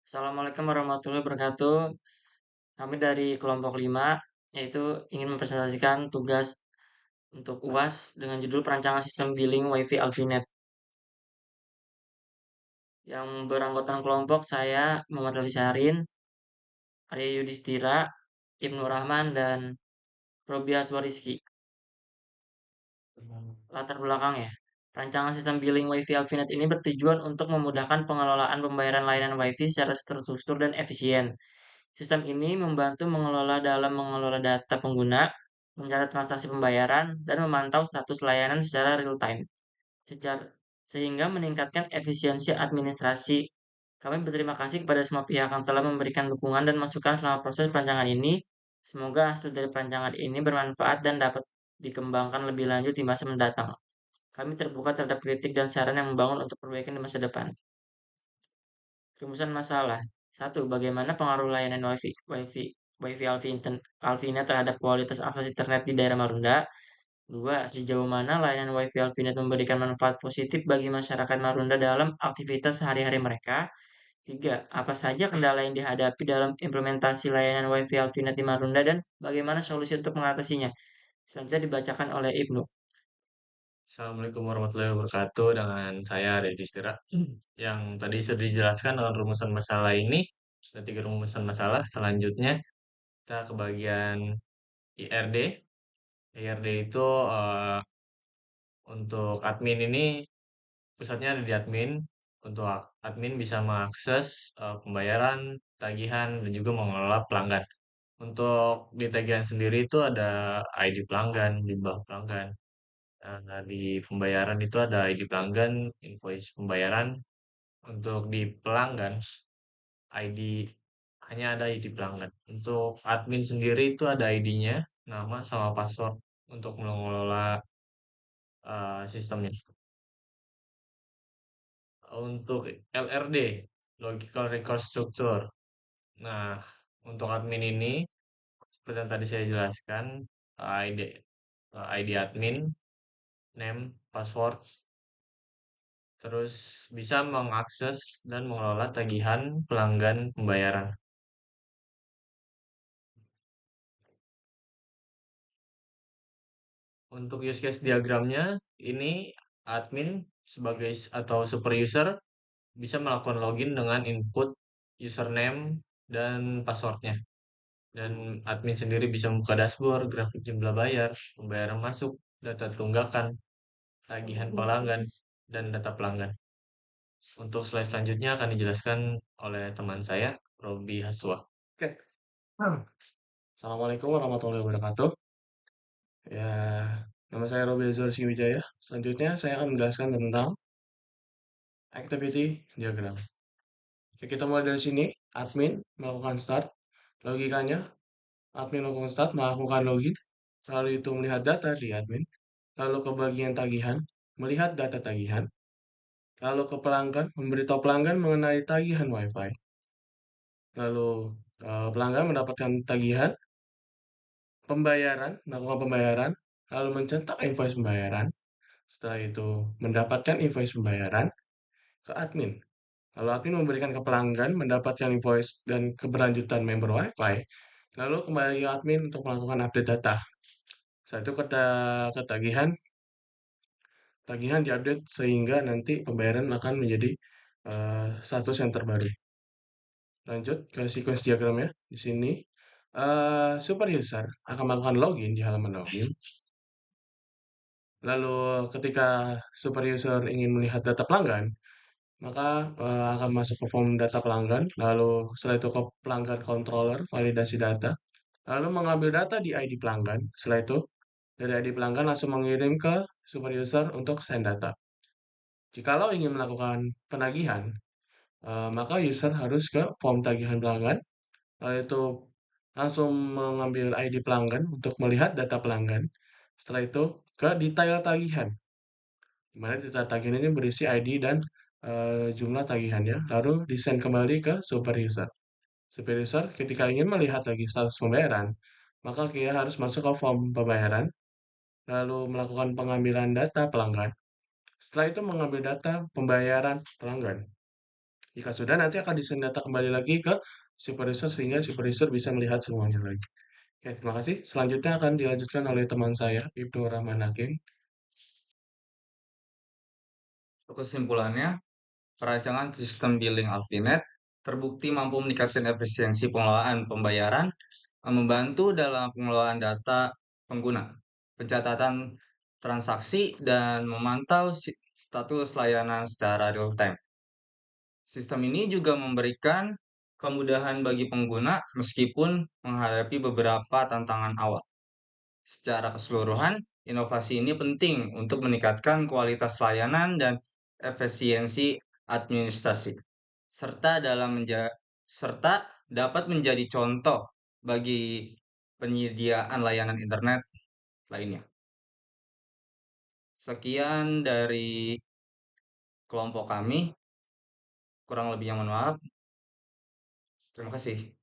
Assalamualaikum warahmatullahi wabarakatuh. Kami dari kelompok 5, yaitu ingin mempresentasikan tugas untuk UAS dengan judul Perancangan Sistem Billing WiFi Alfinet. Yang beranggotakan kelompok saya Muhammad Ali Syahrin, Arya Yudhistira, Ibnu Rahman, dan Robi Aswarizki. Latar belakang ya. Rancangan sistem billing WiFi Alfinet ini bertujuan untuk memudahkan pengelolaan pembayaran layanan WiFi secara terstruktur dan efisien. Sistem ini membantu mengelola data pengguna, mencatat transaksi pembayaran, dan memantau status layanan secara real time, sehingga meningkatkan efisiensi administrasi. Kami berterima kasih kepada semua pihak yang telah memberikan dukungan dan masukan selama proses perancangan ini. Semoga hasil dari perancangan ini bermanfaat dan dapat dikembangkan lebih lanjut di masa mendatang. Kami terbuka terhadap kritik dan saran yang membangun untuk perbaikan di masa depan. Rumusan masalah. Satu, bagaimana pengaruh layanan Wi-Fi Alfinet terhadap kualitas akses internet di daerah Marunda? Dua, sejauh mana layanan Wi-Fi Alfinet memberikan manfaat positif bagi masyarakat Marunda dalam aktivitas sehari-hari mereka? Tiga, apa saja kendala yang dihadapi dalam implementasi layanan Wi-Fi Alfinet di Marunda dan bagaimana solusi untuk mengatasinya? Selanjutnya dibacakan oleh Ibnu. Assalamualaikum warahmatullahi wabarakatuh. Dengan saya Deddy Stira. Yang tadi sudah dijelaskan dengan rumusan masalah ini. Ada tiga rumusan masalah. Selanjutnya kita ke bagian IRD. IRD itu untuk admin ini pusatnya ada di admin. Untuk admin bisa mengakses pembayaran, tagihan, dan juga mengelola pelanggan. Untuk di tagihan sendiri itu ada ID pelanggan, di bank pelanggan. Di pembayaran itu ada ID pelanggan, invoice pembayaran. Untuk di pelanggan, ID hanya ada ID pelanggan. Untuk admin sendiri itu ada ID-nya, nama sama password untuk mengelola sistemnya. Untuk LRD, Logical Record Structure. Nah, untuk admin ini, seperti yang tadi saya jelaskan, ID admin, name, password, terus bisa mengakses dan mengelola tagihan pelanggan pembayaran. Untuk use case diagramnya, ini admin sebagai atau super user bisa melakukan login dengan input username dan passwordnya. Dan admin sendiri bisa membuka dashboard, grafik jumlah bayar, pembayaran masuk, data tunggakan, tagihan pelanggan, dan data pelanggan. Untuk slide selanjutnya akan dijelaskan oleh teman saya, Robi Haswa. Oke. Assalamualaikum warahmatullahi wabarakatuh. Ya, nama saya Robi Azhar Wijaya. Selanjutnya saya akan menjelaskan tentang activity diagram. Oke, kita mulai dari sini. Admin melakukan start. Logikanya, admin melakukan start, melakukan login. Lalu itu melihat data di admin. Lalu ke bagian tagihan, melihat data tagihan. Lalu ke pelanggan, memberitahu pelanggan mengenai tagihan WiFi. Lalu pelanggan mendapatkan tagihan, pembayaran, melakukan pembayaran, lalu mencetak invoice pembayaran. Setelah itu mendapatkan invoice pembayaran ke admin. Lalu admin memberikan ke pelanggan mendapatkan invoice dan keberlanjutan member WiFi. Lalu kembali ke admin untuk melakukan update data. Setelah itu ketagihan, tagihan diupdate sehingga nanti pembayaran akan menjadi status yang terbaru. Lanjut ke sequence diagramnya di sini. Super user akan melakukan login di halaman login. Lalu ketika super user ingin melihat data pelanggan, maka akan masuk ke form data pelanggan, lalu setelah itu ke pelanggan controller, validasi data, lalu mengambil data di ID pelanggan, setelah itu dari ID pelanggan langsung mengirim ke super user untuk send data. Jikalau ingin melakukan penagihan, maka user harus ke form tagihan pelanggan, lalu itu langsung mengambil ID pelanggan untuk melihat data pelanggan, setelah itu ke detail tagihan, di mana data tagihan ini berisi ID dan jumlah tagihannya, lalu di-send kembali ke super user. Super user ketika ingin melihat lagi status pembayaran, maka dia harus masuk ke form pembayaran, lalu melakukan pengambilan data pelanggan. Setelah itu mengambil data pembayaran pelanggan. Jika sudah, nanti akan desain data kembali lagi ke supervisor sehingga supervisor bisa melihat semuanya lagi. Oke, terima kasih. Selanjutnya akan dilanjutkan oleh teman saya, Ibnu Rahman Hakim. Kesimpulannya, perancangan sistem billing Alfinet terbukti mampu meningkatkan efisiensi pengelolaan pembayaran, membantu dalam pengelolaan data pengguna, pencatatan transaksi, dan memantau status layanan secara real time. Sistem ini juga memberikan kemudahan bagi pengguna meskipun menghadapi beberapa tantangan awal. Secara keseluruhan, inovasi ini penting untuk meningkatkan kualitas layanan dan efisiensi administrasi, serta dapat menjadi contoh bagi penyediaan layanan internet lainnya. Sekian dari kelompok kami, kurang lebihnya mohon maaf. Terima kasih.